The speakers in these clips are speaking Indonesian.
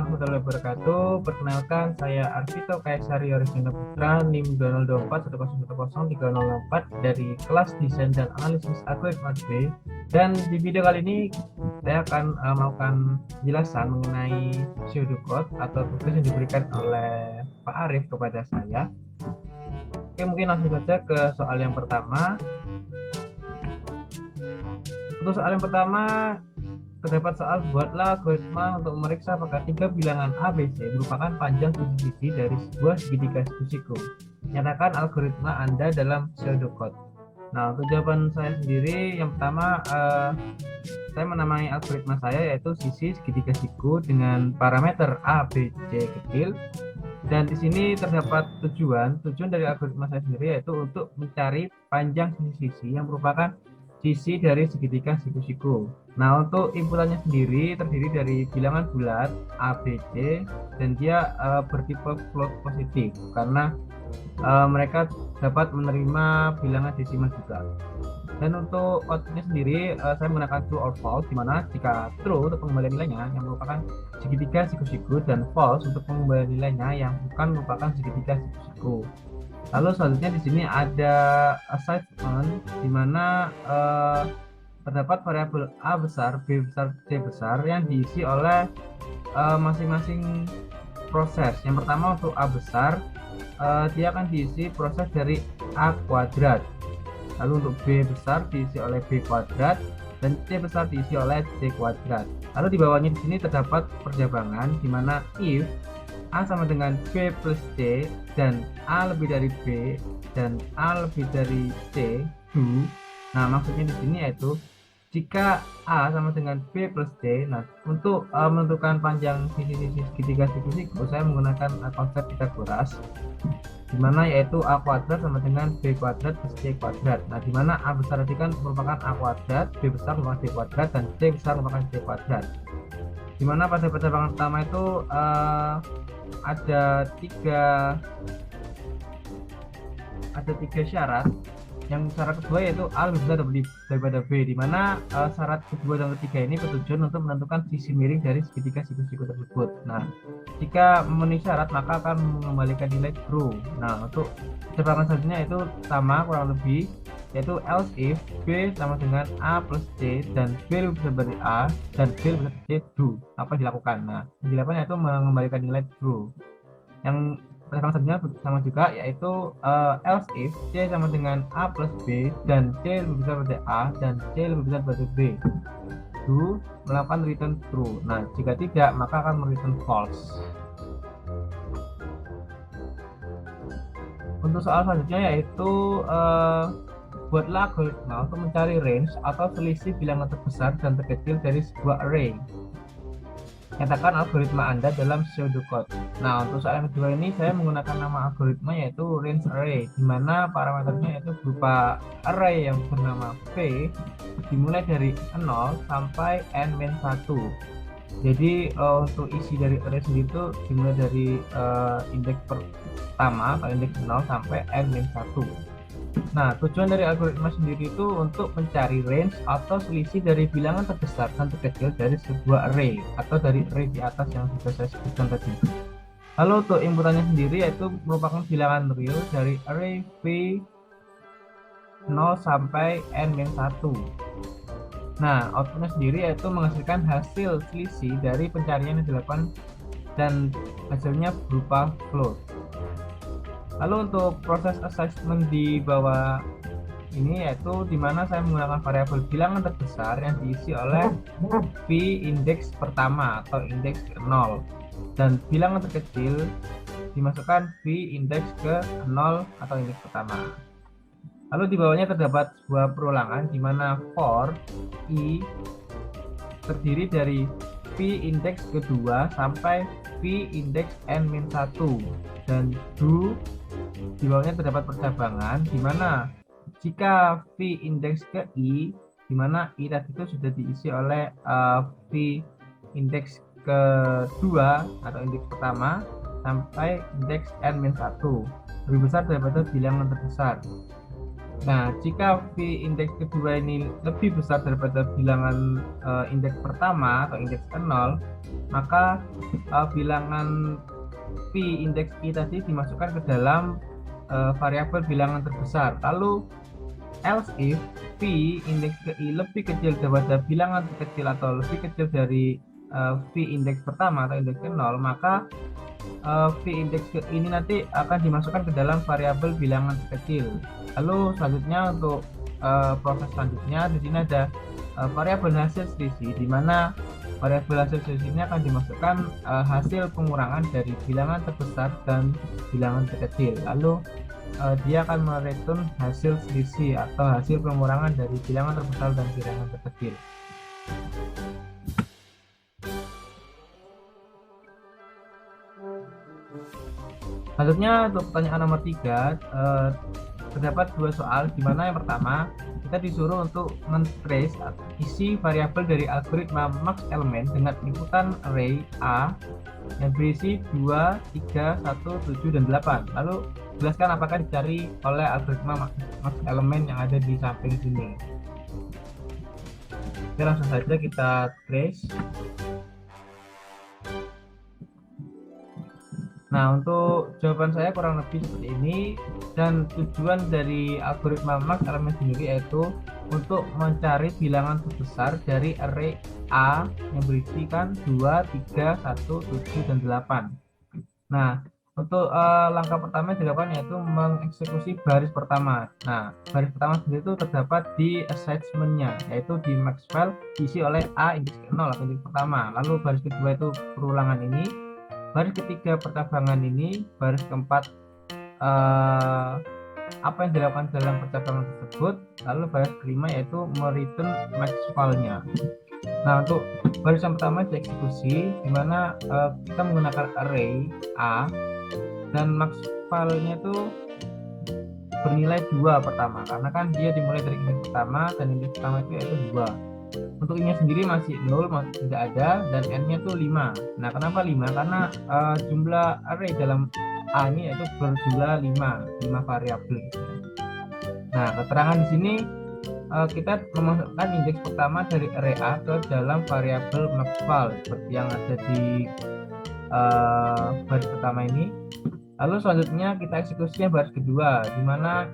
warahmatullahi wabarakatuh. Perkenalkan, saya Arvito Kaisari Yorisino Putra, NIM 20241011034 dari kelas Desain dan Analisis Algoritma B. Dan di video kali ini saya akan melakukan penjelasan mengenai pseudocode atau tugas yang diberikan oleh Pak Arif kepada saya. Oke, mungkin langsung saja ke soal yang pertama. Untuk soal yang pertama, terdapat soal buatlah algoritma untuk memeriksa apakah tiga bilangan A, B, C merupakan panjang sisi dari sebuah segitiga siku. Nyatakan algoritma Anda dalam pseudocode. Nah, untuk jawaban saya sendiri, yang pertama saya menamai algoritma saya yaitu sisi segitiga siku dengan parameter A, B, C kecil. Dan di sini terdapat tujuan dari algoritma saya sendiri yaitu untuk mencari panjang sisi-sisi yang merupakan sisi dari segitiga siku-siku. Nah, untuk inputannya sendiri terdiri dari bilangan bulat A, B, C, dan dia bertipe float positif karena mereka dapat menerima bilangan desimal juga. Dan untuk outputnya sendiri saya menggunakan true or false, di mana jika true untuk pengembalian nilainya yang merupakan segitiga siku-siku dan false untuk pengembalian nilainya yang bukan merupakan segitiga siku-siku. Lalu selanjutnya di sini ada assignment di mana terdapat variabel A besar, B besar, C besar yang diisi oleh masing-masing proses. Yang pertama untuk A besar, dia akan diisi proses dari A kuadrat. Lalu untuk B besar diisi oleh B kuadrat dan C besar diisi oleh C kuadrat. Lalu di bawahnya di sini terdapat perjabangan di mana if A sama dengan B plus C dan A lebih dari B dan A lebih dari C, do. Nah, maksudnya di sini yaitu jika A sama dengan B plus C, nah untuk menentukan panjang sisi-sisi segitiga siku-siku saya menggunakan konsep Pythagoras, di mana yaitu A kuadrat sama dengan B kuadrat plus C kuadrat. Nah, di mana A besar tadi kan merupakan A kuadrat, B besar merupakan B kuadrat, dan C besar merupakan C kuadrat. Di mana pada percobaan pertama itu ada tiga syarat. Yang syarat kedua yaitu A lebih besar daripada B, di mana syarat kedua dan ketiga ini bertujuan untuk menentukan sisi miring dari segitiga siku-siku tersebut. Nah, jika memenuhi syarat maka akan mengembalikan nilai true. Nah, untuk percobaan selanjutnya itu sama kurang lebih, yaitu else if B sama dengan A plus C dan B lebih besar dari A dan B lebih besar dari C, do. Apa yang dilakukan? Nah, yang dilakukan yaitu mengembalikan nilai true. Yang percobaan selanjutnya sama juga, yaitu else if C sama dengan A plus B dan C lebih besar dari A dan C lebih besar dari B, do melakukan return true. Nah, jika tidak maka akan return false. Untuk soal selanjutnya yaitu buatlah algoritma untuk mencari range atau selisih bilangan terbesar dan terkecil dari sebuah array. Nyatakan algoritma Anda dalam pseudocode. Nah, untuk soal yang kedua ini saya menggunakan nama algoritma yaitu range array, di mana parameternya yaitu berupa array yang bernama V dimulai dari 0 sampai n-1. Jadi untuk isi dari array sendiri itu dimulai dari indeks pertama atau indeks 0 sampai n-1. Nah, tujuan dari algoritma sendiri itu untuk mencari range atau selisih dari bilangan terbesar dan terkecil dari sebuah array atau dari array di atas yang sudah saya sebutkan tadi. Lalu untuk inputannya sendiri yaitu merupakan bilangan real dari array V 0 sampai n-1. Nah, outputnya sendiri yaitu menghasilkan hasil selisih dari pencarian yang dilakukan dan hasilnya berupa float. Lalu untuk proses assessment di bawah ini yaitu dimana saya menggunakan variabel bilangan terbesar yang diisi oleh V indeks pertama atau indeks ke 0 dan bilangan terkecil dimasukkan V indeks ke 0 atau indeks pertama. Lalu di bawahnya terdapat sebuah perulangan di mana for I terdiri dari V indeks kedua sampai V indeks n-1 dan do di bawahnya terdapat percabangan di mana jika V indeks ke I, di mana I tadi itu sudah diisi oleh V indeks kedua atau indeks pertama sampai indeks n-1 lebih besar daripada bilangan terbesar. Nah, jika V indeks kedua ini lebih besar daripada bilangan indeks pertama atau indeks ke-0, maka bilangan V indeks I tadi dimasukkan ke dalam variabel bilangan terbesar. Lalu else if V indeks ke I lebih kecil daripada bilangan terkecil atau lebih kecil dari V indeks pertama atau indeks ke-0, maka V indeks ke ini nanti akan dimasukkan ke dalam variabel bilangan terkecil. Lalu selanjutnya untuk proses selanjutnya di sini ada variabel hasil selisih, di mana variabel hasil selisih ini akan dimasukkan hasil pengurangan dari bilangan terbesar dan bilangan terkecil. Lalu dia akan mereturn hasil selisih atau hasil pengurangan dari bilangan terbesar dan bilangan terkecil. Selanjutnya untuk pertanyaan nomor 3, terdapat dua soal, di mana yang pertama kita disuruh untuk men-trace isi variabel dari algoritma max element dengan inputan array A yang berisi 2, 3, 1, 7, dan 8. Lalu jelaskan apakah dicari oleh algoritma max element yang ada di samping sini. Oke, langsung saja kita trace. Nah, untuk jawaban saya kurang lebih seperti ini, dan tujuan dari algoritma max element sendiri yaitu untuk mencari bilangan terbesar dari array A yang berisikan 2, 3, 1, 7, dan 8. Nah, untuk langkah pertama yang dilakukan yaitu mengeksekusi baris pertama. Nah, baris pertama sendiri itu terdapat di assignment-nya, yaitu di max file diisi oleh A indeks 0 atau indeks pertama. Lalu baris kedua itu perulangan ini, baris ketiga percabangan ini, baris keempat apa yang dilakukan dalam percabangan tersebut, lalu baris kelima yaitu mereturn max file-nya. Nah, untuk baris yang pertama dieksekusi, di mana kita menggunakan array A dan max file-nya itu bernilai 2 pertama, karena kan dia dimulai dari indeks pertama dan indeks pertama itu yaitu 2. Untuk I-nya sendiri masih 0, masih tidak ada, dan N-nya itu 5. Nah, kenapa 5? Karena jumlah array dalam A ini yaitu berjumlah 5 variabel. Nah, keterangan di sini kita memasukkan indeks pertama dari array A ke dalam variabel maxval seperti yang ada di baris pertama ini. Lalu selanjutnya kita eksekusinya baris kedua, di mana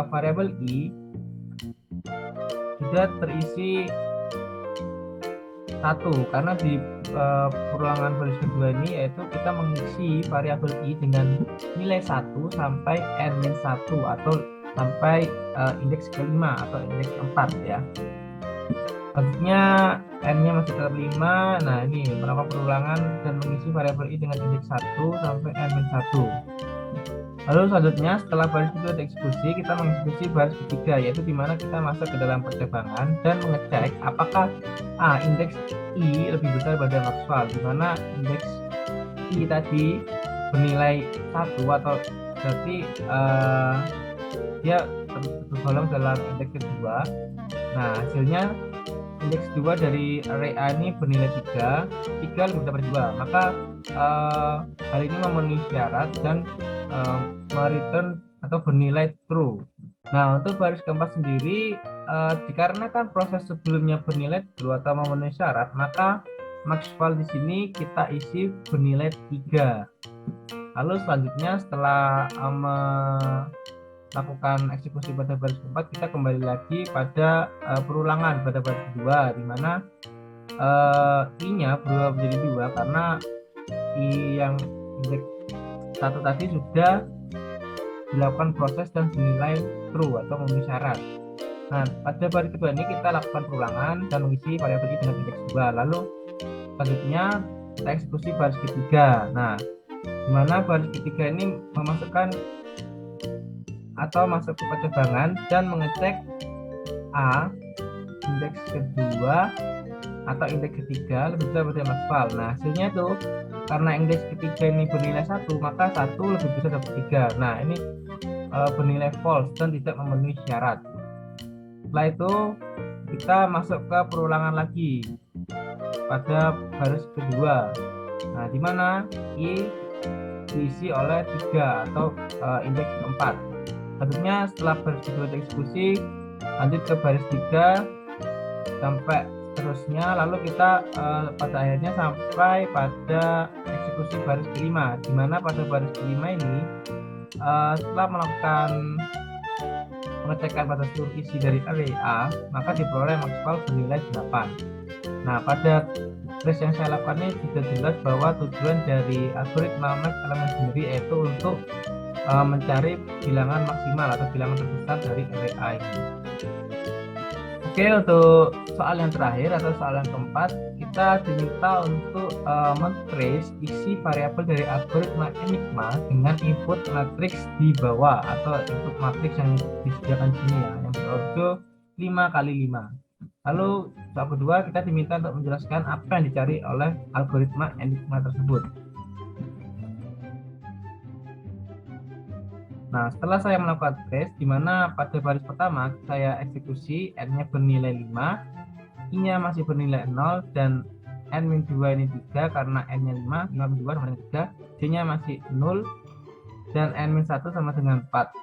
variabel I sudah terisi 1, karena di perulangan baris kedua ini yaitu kita mengisi variabel I dengan nilai 1 sampai n-1 atau sampai indeks kelima atau indeks 4 ya. Selanjutnya n-nya masih tetap 5. Nah, ini melakukan perulangan dan mengisi variabel I dengan indeks 1 sampai n-1. Lalu selanjutnya setelah baris kedua dieksekusi, kita mengeksekusi baris ketiga, yaitu dimana kita masuk ke dalam percabangan dan mengecek apakah indeks I lebih besar pada maxval, dimana indeks I tadi bernilai 1 atau berarti dia tergolong dalam indeks kedua. Nah, hasilnya indeks 2 dari array A ini bernilai 3 lebih besar dari 2, maka hal ini memenuhi syarat dan mereturn atau bernilai true. Nah, untuk baris keempat sendiri, dikarenakan proses sebelumnya bernilai true atau memenuhi syarat, maka maxval di sini kita isi bernilai 3. Lalu selanjutnya setelah melakukan eksekusi pada baris keempat, kita kembali lagi pada perulangan pada baris kedua, di mana I-nya berubah menjadi 2 karena I yang indeks 1 tadi sudah dilakukan proses dan dinilai true atau memenuhi syarat. Nah, pada baris kedua ini kita lakukan perulangan dan mengisi variabel I dengan indeks 2. Lalu selanjutnya kita eksekusi baris ketiga. Nah, di mana baris ketiga ini memasukkan atau masuk ke percabangan dan mengecek A indeks kedua atau indeks ketiga lebih besar dari maxval. Nah, hasilnya itu karena indeks ketiga ini bernilai 1, maka 1 lebih besar dari 3. Nah, ini bernilai false dan tidak memenuhi syarat. Setelah itu kita masuk ke perulangan lagi pada baris kedua. Nah, di mana I diisi oleh 3 atau indeks 4. Selanjutnya setelah baris kedua dieksekusi, lanjut ke baris 3 sampai seterusnya, lalu kita pada akhirnya sampai pada eksekusi baris kelima, di mana pada baris kelima ini setelah melakukan pengecekan pada seluruh isi dari array A, maka diperoleh maksimal bernilai 8. Nah, pada trace yang saya lakukan ini sudah jelas bahwa tujuan dari algoritma max elemen sendiri yaitu untuk mencari bilangan maksimal atau bilangan terbesar dari array A ini. Oke, untuk soal yang terakhir atau soal yang keempat, kita diminta untuk men-trace isi variabel dari algoritma Enigma dengan input matriks di bawah atau input matriks yang disediakan sini ya, yang berordo 5x5. Lalu soal kedua, kita diminta untuk menjelaskan apa yang dicari oleh algoritma Enigma tersebut. Nah, setelah saya melakukan trace, di mana pada baris pertama saya eksekusi, n-nya bernilai 5, i-nya masih bernilai 0, dan n-2 ini 3 karena n-nya 5, 5 2 sama dengan 3, j-nya masih 0, dan n-1 sama dengan 4.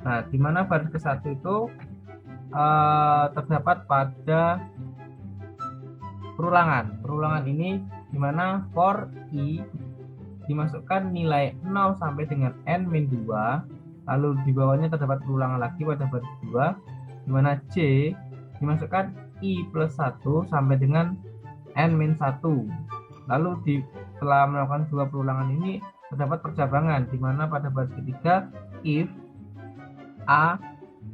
Nah, di mana baris ke-1 itu terdapat pada perulangan. Perulangan ini di mana for i dimasukkan nilai 0 sampai dengan n-2, lalu di bawahnya terdapat perulangan lagi pada baris 2, di mana j dimasukkan i plus 1 sampai dengan n-1. Lalu setelah melakukan dua perulangan ini terdapat percabangan, di mana pada baris ketiga if a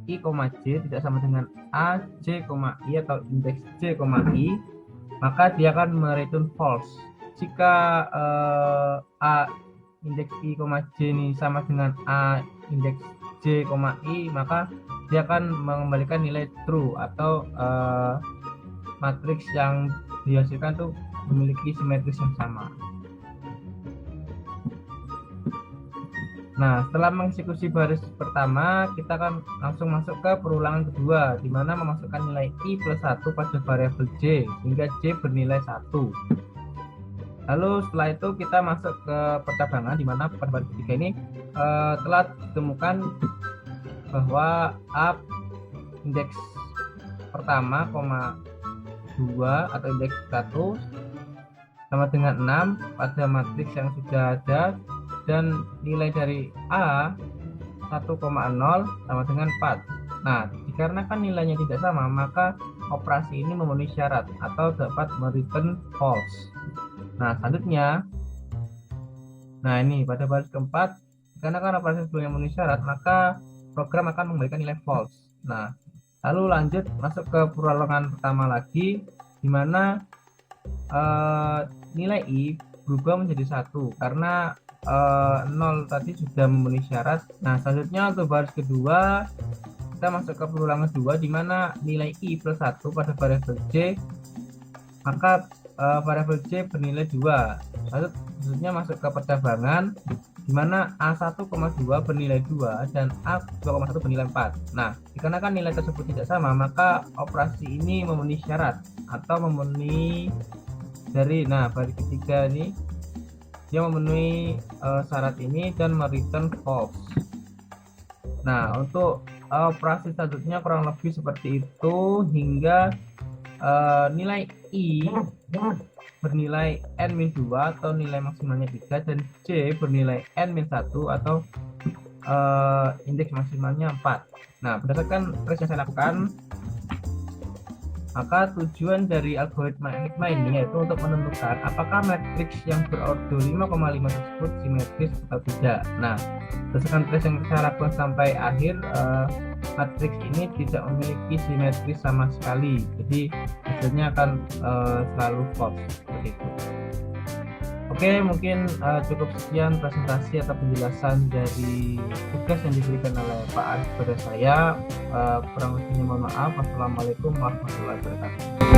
i, j tidak sama dengan a, j, i atau indeks j, i, maka dia akan mereturn false. Jika a indeks i, j ini sama dengan a indeks j, i, maka dia akan mengembalikan nilai true atau matriks yang dihasilkan tuh memiliki simetris yang sama. Nah, setelah mengeksekusi baris pertama, kita akan langsung masuk ke perulangan kedua, di mana memasukkan nilai i plus 1 pada variabel j, sehingga j bernilai 1. Lalu setelah itu kita masuk ke percabangan, di mana pada baris ketiga ini telah ditemukan bahwa a indeks pertama, 2 atau indeks 1 sama dengan 6 pada matriks yang sudah ada, dan nilai dari a 1,0 sama dengan 4. Nah, dikarenakan nilainya tidak sama, maka operasi ini memenuhi syarat atau dapat mereturn false. Nah, selanjutnya, nah ini pada baris keempat, karena operasi sebelumnya memenuhi syarat, maka program akan memberikan nilai false. Nah, lalu lanjut masuk ke perulangan pertama lagi, di mana nilai i berubah menjadi 1 karena 0 tadi sudah memenuhi syarat. Nah, selanjutnya untuk baris kedua kita masuk ke perulangan kedua, di mana nilai i plus 1 pada variabel j, maka variabel j bernilai 2. Lalu selanjutnya masuk ke percabangan, di mana a1,2 bernilai 2 dan a2,1 bernilai 4. Nah, dikarenakan nilai tersebut tidak sama, maka operasi ini memenuhi syarat atau memenuhi dari, nah baris ketiga ini dia memenuhi syarat ini dan mereturn false. Nah, untuk operasi selanjutnya kurang lebih seperti itu hingga nilai i bernilai n-2 atau nilai maksimalnya 3 dan j bernilai n-1 atau indeks maksimalnya 4. Nah, berdasarkan trace yang saya lakukan, maka tujuan dari algoritma Enigma ini yaitu untuk menentukan apakah matriks yang berordo 5,5 tersebut simetris atau tidak. Nah, berdasarkan trace yang saya lakukan sampai akhir, matriks ini tidak memiliki simetris sama sekali, jadi hasilnya akan selalu false seperti itu. Oke, mungkin cukup sekian presentasi atau penjelasan dari tugas yang diberikan oleh Pak Arif kepada saya. Kurang lebihnya mohon maaf. Wassalamualaikum warahmatullahi wabarakatuh.